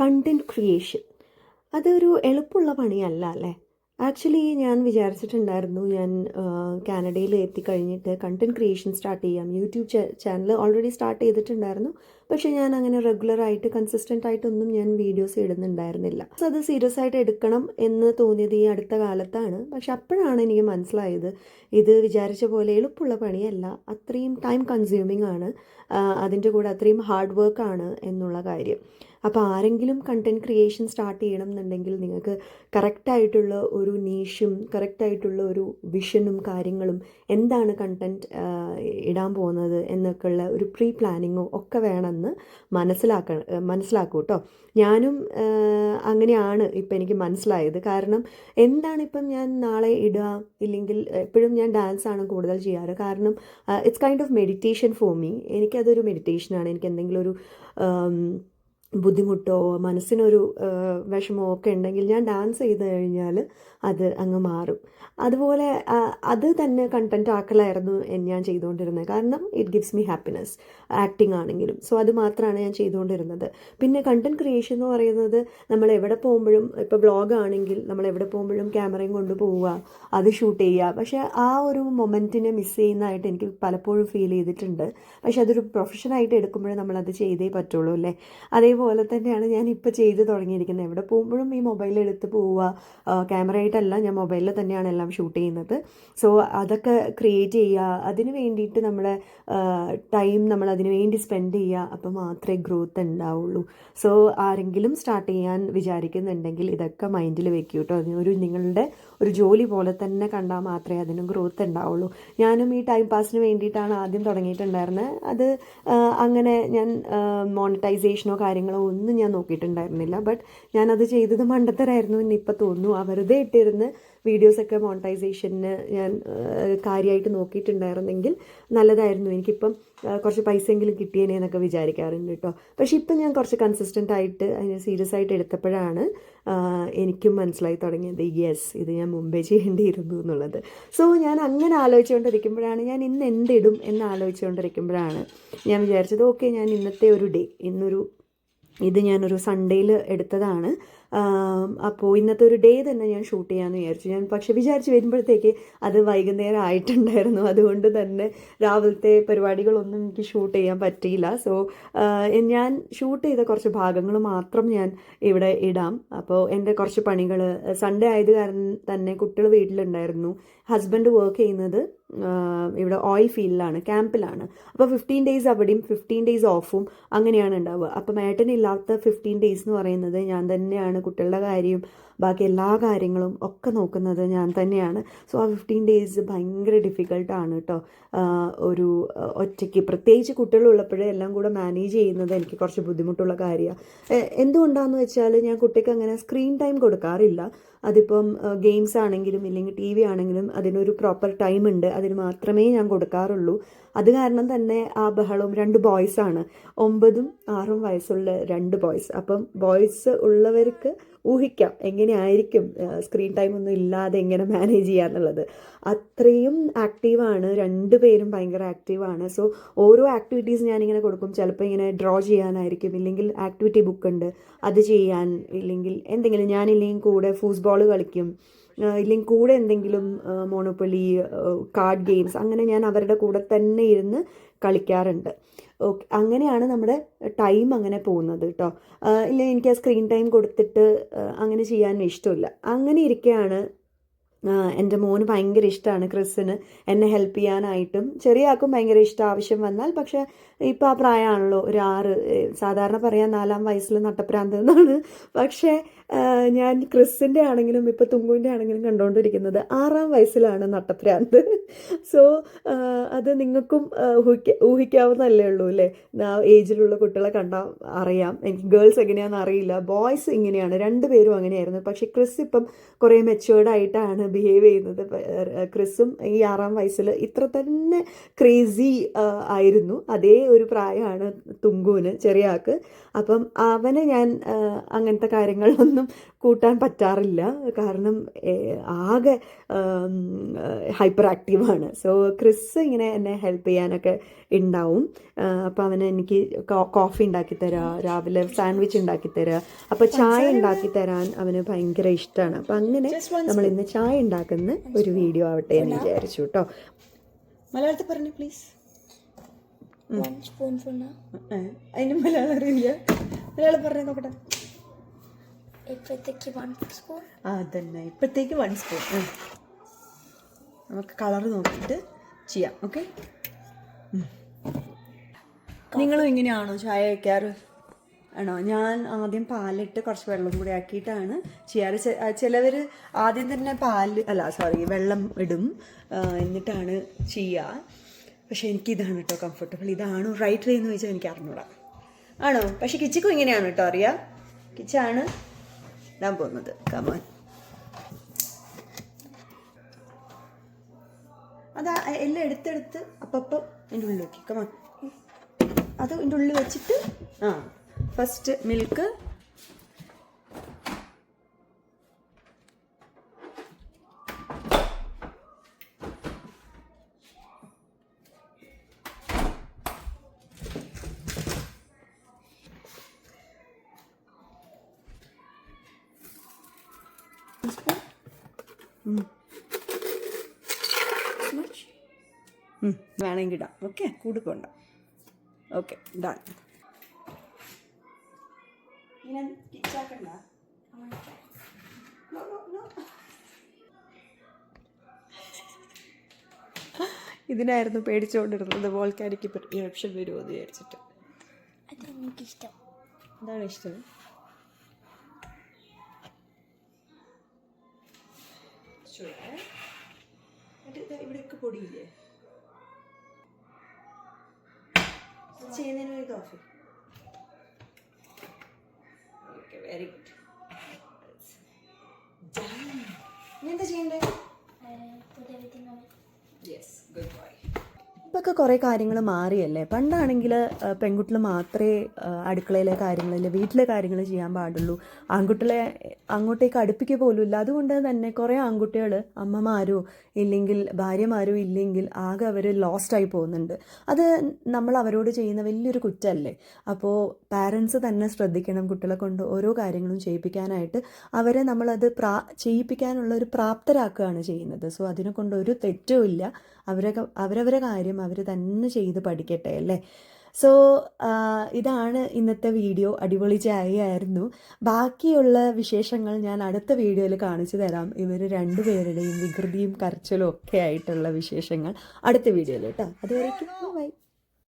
Content creation അതൊരു എളുപ്പമുള്ള പണിയല്ല അല്ലേ? ആക്ച്വലി ഞാൻ വിചാരിച്ചിട്ടുണ്ടായിരുന്നു ഞാൻ കാനഡയിൽ എത്തിക്കഴിഞ്ഞിട്ട് കണ്ടൻറ് ക്രിയേഷൻ സ്റ്റാർട്ട് ചെയ്യാം. യൂട്യൂബ് ചാനൽ ഓൾറെഡി സ്റ്റാർട്ട് ചെയ്തിട്ടുണ്ടായിരുന്നു. പക്ഷേ ഞാൻ അങ്ങനെ റെഗുലറായിട്ട് കൺസിസ്റ്റൻ്റ് ആയിട്ടൊന്നും ഞാൻ വീഡിയോസ് ഇടുന്നുണ്ടായിരുന്നില്ല. അത് സീരിയസ് ആയിട്ട് എടുക്കണം എന്ന് തോന്നിയത് ഈ അടുത്ത കാലത്താണ്. പക്ഷെ അപ്പോഴാണ് എനിക്ക് മനസ്സിലായത് ഇത് വിചാരിച്ച പോലെ എളുപ്പമുള്ള പണിയല്ല, അത്രയും ടൈം കൺസ്യൂമിംഗ് ആണ്, അതിൻ്റെ കൂടെ അത്രയും ഹാർഡ് വർക്കാണ് എന്നുള്ള കാര്യം. അപ്പോൾ ആരെങ്കിലും കണ്ടൻറ് ക്രിയേഷൻ സ്റ്റാർട്ട് ചെയ്യണം എന്നുണ്ടെങ്കിൽ നിങ്ങൾക്ക് കറക്റ്റായിട്ടുള്ള ഒരു നീഷും കറക്റ്റായിട്ടുള്ള ഒരു വിഷനും കാര്യങ്ങളും എന്താണ് കണ്ടൻറ് ഇടാൻ പോകുന്നത് എന്നൊക്കെയുള്ള ഒരു പ്രീ പ്ലാനിങ്ങും ഒക്കെ വേണമെന്ന് മനസ്സിലാക്കൂ കേട്ടോ. ഞാനും അങ്ങനെയാണ് ഇപ്പം എനിക്ക് മനസ്സിലായത്. കാരണം എന്താണിപ്പം ഞാൻ നാളെ ഇടുക, ഇല്ലെങ്കിൽ എപ്പോഴും ഞാൻ ഡാൻസാണ് കൂടുതൽ ചെയ്യാറ്. കാരണം it's kind of meditation for me. എനിക്കതൊരു മെഡിറ്റേഷനാണ്. എനിക്ക് എന്തെങ്കിലും ഒരു ബുദ്ധിമുട്ടോ മനസ്സിനൊരു വിഷമോ ഒക്കെ ഉണ്ടെങ്കിൽ ഞാൻ ഡാൻസ് ചെയ്ത് കഴിഞ്ഞാൽ അത് അങ്ങ് മാറും. അതുപോലെ അത് തന്നെ കണ്ടൻറ് ആക്കലായിരുന്നു ഞാൻ ചെയ്തുകൊണ്ടിരുന്നത്. കാരണം it gives me happiness, acting ആണെങ്കിലും. സോ അത് മാത്രമാണ് ഞാൻ ചെയ്തുകൊണ്ടിരുന്നത്. പിന്നെ കണ്ടൻറ് ക്രിയേഷൻ എന്ന് പറയുന്നത് നമ്മൾ എവിടെ പോകുമ്പോഴും, ഇപ്പോൾ വ്ളോഗ് ആണെങ്കിൽ നമ്മൾ എവിടെ പോകുമ്പോഴും ക്യാമറയും കൊണ്ട് പോവുക, അത് ഷൂട്ട് ചെയ്യുക. പക്ഷേ ആ ഒരു മൊമെൻറ്റിനെ മിസ് ചെയ്യുന്നതായിട്ട് എനിക്ക് പലപ്പോഴും ഫീൽ ചെയ്തിട്ടുണ്ട്. പക്ഷെ അതൊരു പ്രൊഫഷനായിട്ട് എടുക്കുമ്പോഴേ നമ്മളത് ചെയ്തേ പറ്റുള്ളൂ അല്ലേ? അതേപോലെ തന്നെയാണ് ഞാൻ ഇപ്പോൾ ചെയ്ത് തുടങ്ങിയിരിക്കുന്നത്. എവിടെ പോകുമ്പോഴും ഈ മൊബൈൽ എടുത്ത് പോവുക, ക്യാമറയായിട്ടല്ല, ഞാൻ മൊബൈലിൽ തന്നെയാണ് എല്ലാം ഷൂട്ട് ചെയ്യുന്നത്. സോ അതൊക്കെ ക്രിയേറ്റ് ചെയ്യുക, അതിന് വേണ്ടിയിട്ട് നമ്മുടെ ടൈം നമ്മൾ അതിന് വേണ്ടി സ്പെൻഡ് ചെയ്യുക. അപ്പോൾ മാത്രമേ ഗ്രോത്ത് ഉണ്ടാവുള്ളൂ. സോ ആരെങ്കിലും സ്റ്റാർട്ട് ചെയ്യാൻ വിചാരിക്കുന്നുണ്ടെങ്കിൽ ഇതൊക്കെ മൈൻഡിൽ വെക്കൂ കേട്ടോ. അതിനൊരു നിങ്ങളുടെ ഒരു ജോലി പോലെ തന്നെ കണ്ടാൽ മാത്രമേ അതിന് ഗ്രോത്ത് ഉണ്ടാവുള്ളൂ. ഞാനും ഈ ടൈം പാസിന് വേണ്ടിയിട്ടാണ് ആദ്യം തുടങ്ങിയിട്ടുണ്ടായിരുന്നത്. അത് അങ്ങനെ ഞാൻ മോണിറ്റൈസേഷനോ കാര്യങ്ങളോ ഒന്നും ഞാൻ നോക്കിയിട്ടുണ്ടായിരുന്നില്ല. ബട്ട് ഞാനത് ചെയ്തത് മണ്ടത്തരായിരുന്നു എന്ന് ഇപ്പം തോന്നുന്നു. വെറുതെ ഇട്ടിരുന്ന് വീഡിയോസൊക്കെ മോണിറ്റൈസേഷന് ഞാൻ കാര്യമായിട്ട് നോക്കിയിട്ടുണ്ടായിരുന്നെങ്കിൽ നല്ലതായിരുന്നു. എനിക്കിപ്പം കുറച്ച് പൈസയെങ്കിലും കിട്ടിയേനെ എന്നൊക്കെ വിചാരിക്കാറുണ്ട് കേട്ടോ. പക്ഷെ ഇപ്പം ഞാൻ കുറച്ച് കൺസിസ്റ്റൻ്റ് ആയിട്ട് അതിനെ സീരിയസ് ആയിട്ട് എടുത്തപ്പോഴാണ് എനിക്കും മനസ്സിലായി തുടങ്ങിയത്, യെസ്, ഇത് ഞാൻ മുമ്പേ ചെയ്യേണ്ടിയിരുന്നു എന്നുള്ളത്. സോ ഞാൻ അങ്ങനെ ആലോചിച്ചുകൊണ്ടിരിക്കുമ്പോഴാണ്, ഞാൻ ഇന്ന് എന്തിടും എന്ന് ആലോചിച്ചുകൊണ്ടിരിക്കുമ്പോഴാണ് ഞാൻ വിചാരിച്ചത്, ഓക്കെ, ഞാൻ ഇന്നത്തെ ഒരു ഡേ, ഇത് ഞാനൊരു സൺഡേയിൽ എടുത്തതാണ്. അപ്പോൾ ഇന്നത്തെ ഒരു ഡേ തന്നെ ഞാൻ ഷൂട്ട് ചെയ്യാമെന്ന് വിചാരിച്ചു. ഞാൻ പക്ഷെ വിചാരിച്ച് വരുമ്പോഴത്തേക്ക് അത് വൈകുന്നേരം ആയിട്ടുണ്ടായിരുന്നു. അതുകൊണ്ട് തന്നെ രാവിലത്തെ പരിപാടികളൊന്നും എനിക്ക് ഷൂട്ട് ചെയ്യാൻ പറ്റിയില്ല. സോ ഞാൻ ഷൂട്ട് ചെയ്ത കുറച്ച് ഭാഗങ്ങൾ മാത്രം ഞാൻ ഇവിടെ ഇടാം. അപ്പോൾ എൻ്റെ കുറച്ച് പണികൾ, സൺഡേ ആയത് കാരണം തന്നെ കുട്ടികൾ വീട്ടിലുണ്ടായിരുന്നു. ഹസ്ബൻഡ് വർക്ക് ചെയ്യുന്നത് ഇവിടെ ഓയിൽ ഫീൽഡിലാണ്, ക്യാമ്പിലാണ്. അപ്പോൾ 15 days അവിടെയും 15 days ഓഫും അങ്ങനെയാണ് ഉണ്ടാവുക. അപ്പം ഏട്ടനില്ലാത്ത 15 days എന്ന് പറയുന്നത് ഞാൻ തന്നെയാണ് കുട്ടികളുടെ കാര്യം, ബാക്കി എല്ലാ കാര്യങ്ങളും ഒക്കെ നോക്കുന്നത് ഞാൻ തന്നെയാണ്. സോ ആ 15 days ഭയങ്കര ഡിഫിക്കൽട്ടാണ് കേട്ടോ. ഒരു ഒറ്റയ്ക്ക്, പ്രത്യേകിച്ച് കുട്ടികളുള്ളപ്പോഴേ എല്ലാം കൂടെ മാനേജ് ചെയ്യുന്നത് എനിക്ക് കുറച്ച് ബുദ്ധിമുട്ടുള്ള കാര്യമാണ്. എന്തുകൊണ്ടാണെന്ന് വെച്ചാൽ ഞാൻ കുട്ടിക്ക് അങ്ങനെ സ്ക്രീൻ ടൈം കൊടുക്കാറില്ല. അതിപ്പം ഗെയിംസ് ആണെങ്കിലും ഇല്ലെങ്കിൽ TV ആണെങ്കിലും അതിനൊരു പ്രോപ്പർ ടൈം ഉണ്ട്, അതിന് മാത്രമേ ഞാൻ കൊടുക്കാറുള്ളൂ. അത് കാരണം തന്നെ ആ ബഹളവും, 2 ബോയ്സാണ്, 9ഉം 6ഉം വയസ്സുള്ള 2 ബോയ്സ്. അപ്പം ബോയ്സ് ഉള്ളവർക്ക് ഊഹിക്കാം എങ്ങനെയായിരിക്കും സ്ക്രീൻ ടൈം ഒന്നും ഇല്ലാതെ എങ്ങനെ മാനേജ് ചെയ്യാന്നുള്ളത്. അത്രയും ആക്റ്റീവാണ്, 2 പേരും ഭയങ്കര ആക്റ്റീവാണ്. സോ ഓരോ ആക്ടിവിറ്റീസ് ഞാനിങ്ങനെ കൊടുക്കും. ചിലപ്പോൾ ഇങ്ങനെ ഡ്രോ ചെയ്യാനായിരിക്കും, ഇല്ലെങ്കിൽ ആക്ടിവിറ്റി ബുക്ക് ഉണ്ട് അത് ചെയ്യാൻ, ഇല്ലെങ്കിൽ എന്തെങ്കിലും, ഞാനില്ലെങ്കിൽ കൂടെ ഫൂട്ബോൾ കളിക്കും, ഇല്ലെങ്കിൽ കൂടെ എന്തെങ്കിലും മോണോപ്പൊളി, കാർഡ് ഗെയിംസ്, അങ്ങനെ ഞാൻ അവരുടെ കൂടെ തന്നെ ഇരുന്ന് കളിക്കാറുണ്ട്. ഓക്കെ, അങ്ങനെയാണ് നമ്മുടെ ടൈം അങ്ങനെ പോകുന്നത് കേട്ടോ. ഇല്ല, എനിക്ക് ആ സ്ക്രീൻ ടൈം കൊടുത്തിട്ട് അങ്ങനെ ചെയ്യാൻ ഇഷ്ടമില്ല. അങ്ങനെ ഇരിക്കുകയാണ് എൻ്റെ മോന് ഭയങ്കര ഇഷ്ടമാണ്, ക്രിസിന്, എന്നെ ഹെൽപ്പ് ചെയ്യാനായിട്ടും. ചെറിയ ആൾക്കും ഭയങ്കര ഇഷ്ടം ആവശ്യം വന്നാൽ. പക്ഷേ ഇപ്പോൾ ആ പ്രായമാണല്ലോ, ഒരു 6, സാധാരണ പറയാൻ 4-ാം വയസ്സിൽ നട്ടപ്രാന്ത് എന്നാണ്. പക്ഷേ ഞാൻ ക്രിസിൻ്റെ ആണെങ്കിലും ഇപ്പോൾ തുങ്കുവിൻ്റെ ആണെങ്കിലും കണ്ടുകൊണ്ടിരിക്കുന്നത് 6-ാം വയസ്സിലാണ് നട്ടപ്രാന്ത്. സോ അത് നിങ്ങൾക്കും ഊഹിക്കാവുന്നതല്ലേ ഉള്ളൂ അല്ലേ? ആ ഏജിലുള്ള കുട്ടികളെ കണ്ടാൽ അറിയാം. എനിക്ക് ഗേൾസ് എങ്ങനെയാണെന്ന് അറിയില്ല, ബോയ്സ് ഇങ്ങനെയാണ്, 2 പേരും അങ്ങനെയായിരുന്നു. പക്ഷേ ക്രിസ് ഇപ്പം കുറേ മെച്ചുവേർഡ് ആയിട്ടാണ് ബിഹേവ് ചെയ്യുന്നത്. ക്രിസും ഈ 6-ാം വയസ്സിൽ ഇത്ര തന്നെ ക്രേസി ആയിരുന്നു. അതേ ഒരു പ്രായമാണ് തുങ്കുവിന്, ചെറിയ ആൾക്ക്. അപ്പം അവനെ ഞാൻ അങ്ങനത്തെ കാര്യങ്ങളിലൊന്നും കൂട്ടാൻ പറ്റാറില്ല, കാരണം ആകെ ഹൈപ്പർ ആക്റ്റീവാണ്. സോ ക്രിസ് ഇങ്ങനെ എന്നെ ഹെൽപ്പ് ചെയ്യാനൊക്കെ ഉണ്ടാവും. അപ്പോൾ അവന് എനിക്ക് കോഫി ഉണ്ടാക്കി തരാം, രാവിലെ സാൻഡ്വിച്ച് ഉണ്ടാക്കി തരാം, അപ്പോൾ ചായ ഉണ്ടാക്കി തരാൻ അവന് ഭയങ്കര ഇഷ്ടമാണ്. അപ്പം അങ്ങനെ നമ്മൾ ഇന്ന് ചായ ഉണ്ടാക്കുന്ന ഒരു വീഡിയോ ആവട്ടെ എന്ന് വിചാരിച്ചു കേട്ടോ. മലയാളത്തിൽ പറഞ്ഞു പ്ലീസ്. അതിന് മലയാളം അറിയില്ല, മലയാളം പറഞ്ഞു നോക്കട്ടെ. ഇപ്പോഴത്തേക്ക് 1 സ്പൂൺ. അതന്നെ, ഇപ്പോഴത്തേക്ക് 1 സ്പൂൺ. നമുക്ക് കളർ നോക്കിയിട്ട് ചെയ്യാം. ഓക്കെ, നിങ്ങളും ഇങ്ങനെയാണോ ചായ വയ്ക്കാറ്? ആണോ? ഞാൻ ആദ്യം പാലിട്ട് കുറച്ച് വെള്ളം കൂടി ആക്കിയിട്ടാണ് ചെയ്യാറ്. ചിലവർ ആദ്യം തന്നെ വെള്ളം ഇടും, എന്നിട്ടാണ് ചെയ്യുക. പക്ഷെ എനിക്കിതാണ് കേട്ടോ കംഫർട്ടബിൾ. ഇതാണോ റൈറ്റ് വേ എന്ന് ചോദിച്ചാൽ എനിക്ക് അറിഞ്ഞൂടാ. ആണോ? പക്ഷെ കിച്ചിക്കും ഇങ്ങനെയാണ് കേട്ടോ അറിയാം. കിച്ചാണ് ഇടാൻ പോകുന്നത്. കമാൻ, അതാ എല്ലാം എടുത്തെടുത്ത് അപ്പം എൻ്റെ ഉള്ളിൽ വെക്കി. കമാൻ, അത് എൻ്റെ ഉള്ളിൽ വെച്ചിട്ട് ഫസ്റ്റ് മിൽക്ക്, വേണമെങ്കിൽ ഇടാം. ഓക്കെ, കൂടുക്കൊണ്ട. Okay, done. ഇതിനായിരുന്നു പേടിച്ചുകൊണ്ടിരുന്നത്, വോൾക്കാനിക് ഇറപ്ഷൻ വരുമോ എന്ന് വിചാരിച്ചിട്ട്. അതെനിക്കിഷ്ടം. എന്താണ് ഇഷ്ടം? ഇവിടെയൊക്കെ പൊടിയില്ലേ ചെയ്യുന്നതിന് വേണ്ടി കോഫി. Okay, very good. ഇനി എന്താ ചെയ്യണ്ടേ? Yes, good boy. ഇപ്പൊക്കെ കുറേ കാര്യങ്ങൾ മാറിയല്ലേ. പണ്ടാണെങ്കിൽ പെൺകുട്ടികൾ മാത്രമേ അടുക്കളയിലെ കാര്യങ്ങളിൽ, വീട്ടിലെ കാര്യങ്ങൾ ചെയ്യാൻ പാടുള്ളൂ. ആൺകുട്ടികളെ അങ്ങോട്ടേക്ക് അടുപ്പിക്കുക പോലും ഇല്ല. അതുകൊണ്ട് തന്നെ കുറേ ആൺകുട്ടികൾ അമ്മമാരോ ഇല്ലെങ്കിൽ ഭാര്യമാരോ ഇല്ലെങ്കിൽ ആകെ അവർ ലോസ്റ്റായി പോകുന്നുണ്ട്. അത് നമ്മൾ അവരോട് ചെയ്യുന്ന വലിയൊരു കുറ്റമല്ലേ. അപ്പോൾ പാരൻസ് തന്നെ ശ്രദ്ധിക്കണം, കുട്ടികളെ കൊണ്ട് ഓരോ കാര്യങ്ങളും ചെയ്യിപ്പിക്കാനായിട്ട്. അവരെ നമ്മളത് ചെയ്യിപ്പിക്കാനുള്ള ഒരു പ്രാപ്തരാക്കുകയാണ് ചെയ്യുന്നത്. സോ അതിനെ കൊണ്ട് ഒരു തെറ്റും ഇല്ല. അവരവരെ കാര്യം അവർ തന്നെ ചെയ്ത് പഠിക്കട്ടെ അല്ലേ. സോ ഇതാണ് ഇന്നത്തെ വീഡിയോ. അടിപൊളി ചായയായിരുന്നു. ബാക്കിയുള്ള വിശേഷങ്ങൾ ഞാൻ അടുത്ത വീഡിയോയിൽ കാണിച്ചു തരാം. ഇവർ രണ്ടുപേരുടെയും വികൃതിയും കരച്ചിലും ഒക്കെ ആയിട്ടുള്ള വിശേഷങ്ങൾ അടുത്ത വീഡിയോയിൽ കേട്ടോ. അതുവരേക്കും ബൈ.